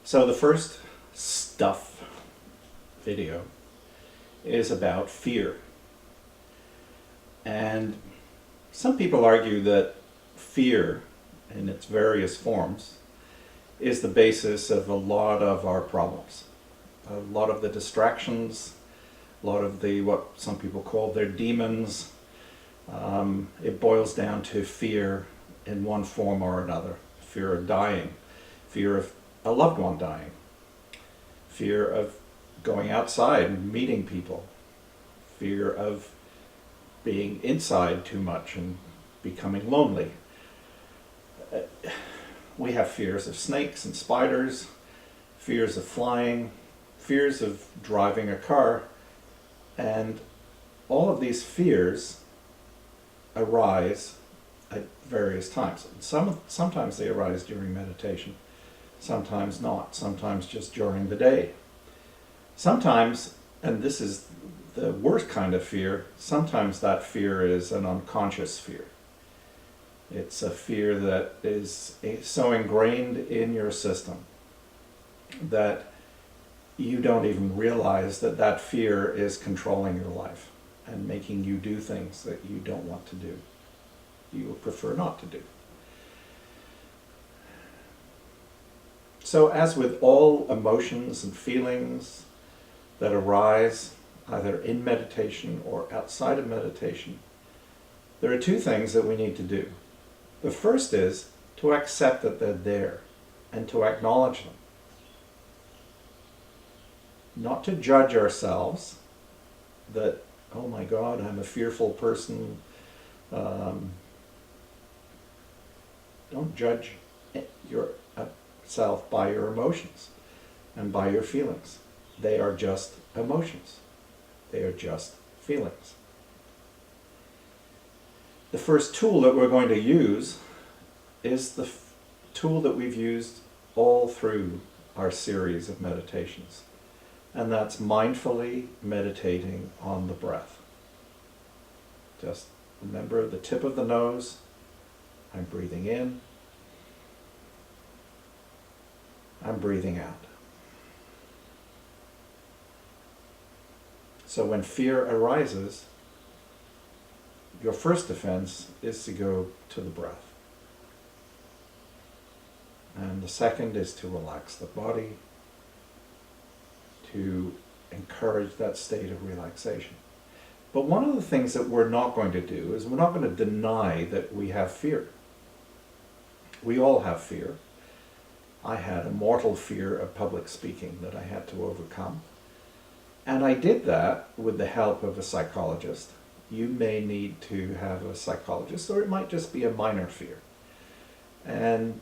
So the first stuff video is about fear. And some people argue that fear, in its various forms, is the basis of a lot of our problems. A lot of the distractions, a lot of the, what some people call their demons, it boils down to fear in one form or another. Fear of dying, fear of a loved one dying, fear of going outside and meeting people, fear of being inside too much and becoming lonely. We have fears of snakes and spiders, fears of flying, fears of driving a car, and all of these fears arise at various times. Sometimes they arise during meditation, sometimes not, sometimes just during the day. Sometimes, and this is the worst kind of fear, sometimes that fear is an unconscious fear. It's a fear that is so ingrained in your system that you don't even realize that that fear is controlling your life and making you do things that you don't want to do, you would prefer not to do. So as with all emotions and feelings that arise either in meditation or outside of meditation, there are two things that we need to do. The first is to accept that they're there and to acknowledge them. Not to judge ourselves that, oh my God, I'm a fearful person. Don't judge yourself by your emotions and by your feelings. They are just emotions. They are just feelings. The first tool that we're going to use is the tool that we've used all through our series of meditations, and that's mindfully meditating on the breath. Just remember the tip of the nose. I'm breathing in. I'm breathing out. So when fear arises, your first defense is to go to the breath. And the second is to relax the body, to encourage that state of relaxation. But one of the things that we're not going to do is we're not going to deny that we have fear. We all have fear. I had a mortal fear of public speaking that I had to overcome. And I did that with the help of a psychologist. You may need to have a psychologist, or it might just be a minor fear. And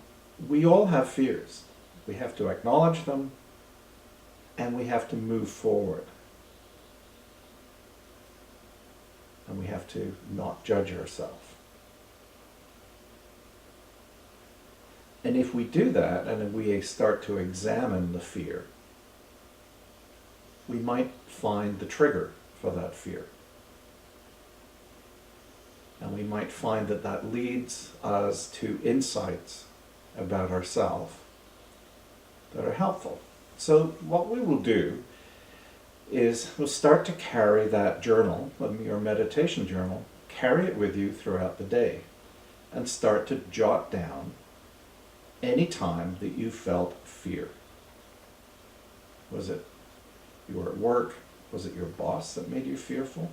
we all have fears. We have to acknowledge them, and we have to move forward. And we have to not judge ourselves. And if we do that, and we start to examine the fear, we might find the trigger for that fear. And we might find that that leads us to insights about ourselves that are helpful. So what we will do is we'll start to carry that journal, your meditation journal, carry it with you throughout the day and start to jot down any time that you felt fear. Was it you were at work? Was it your boss that made you fearful?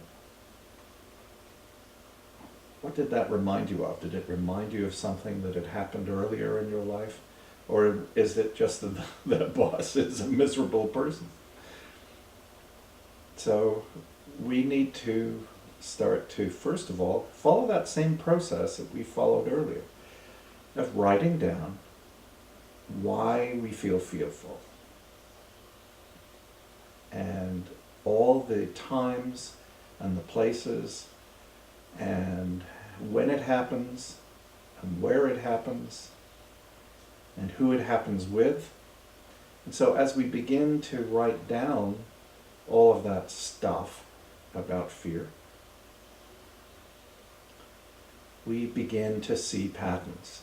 What did that remind you of? Did it remind you of something that had happened earlier in your life? Or is it just that the boss is a miserable person? So we need to start to, first of all, follow that same process that we followed earlier of writing down why we feel fearful and all the times and the places and when it happens and where it happens and who it happens with. And so as we begin to write down all of that stuff about fear, we begin to see patterns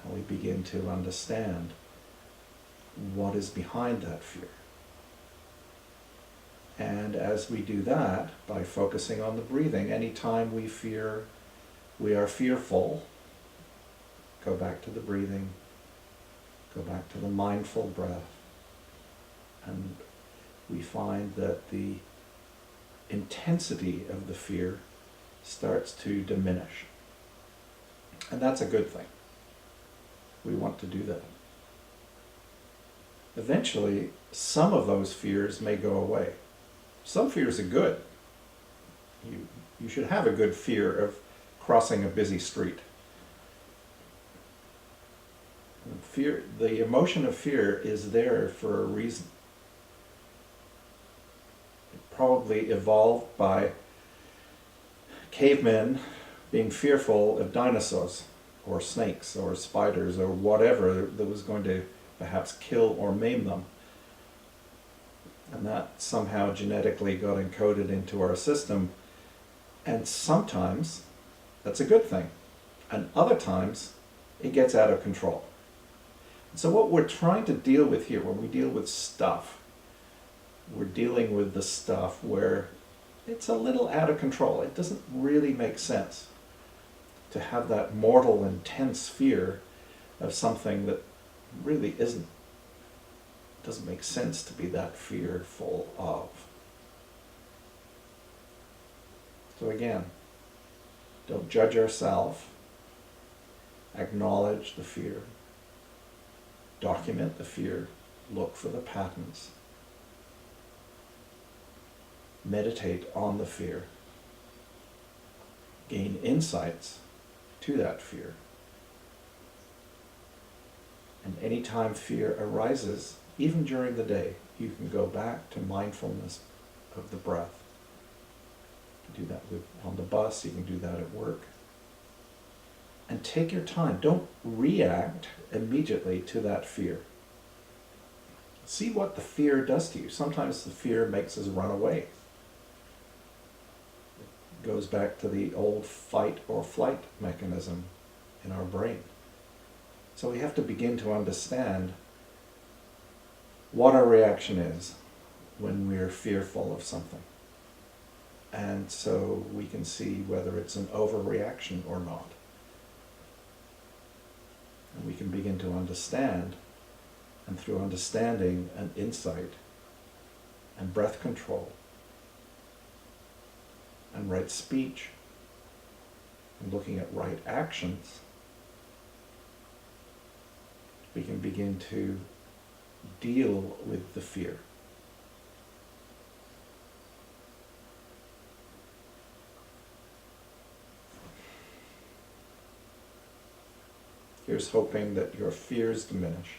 and we begin to understand what is behind that fear. And as we do that, by focusing on the breathing, anytime we are fearful, go back to the breathing, go back to the mindful breath, and we find that the intensity of the fear starts to diminish. And that's a good thing. We want to do that. Eventually, some of those fears may go away. Some fears are good. You should have a good fear of crossing a busy street. Fear, the emotion of fear is there for a reason. It probably evolved by cavemen being fearful of dinosaurs or snakes or spiders or whatever that was going to perhaps kill or maim them. And that somehow genetically got encoded into our system. And sometimes that's a good thing. And other times it gets out of control. And so what we're trying to deal with here, when we deal with stuff, we're dealing with the stuff where it's a little out of control. It doesn't really make sense to have that mortal, intense fear of something that really isn't. Doesn't make sense to be that fearful of. So again, don't judge ourselves. Acknowledge the fear. Document the fear. Look for the patterns. Meditate on the fear. Gain insights to that fear. And anytime fear arises, even during the day, you can go back to mindfulness of the breath. You can do that on the bus, you can do that at work. And take your time. Don't react immediately to that fear. See what the fear does to you. Sometimes the fear makes us run away. It goes back to the old fight or flight mechanism in our brain. So we have to begin to understand what our reaction is when we're fearful of something. And so we can see whether it's an overreaction or not. And we can begin to understand, and through understanding and insight and breath control and right speech and looking at right actions, we can begin to deal with the fear. Here's hoping that your fears diminish.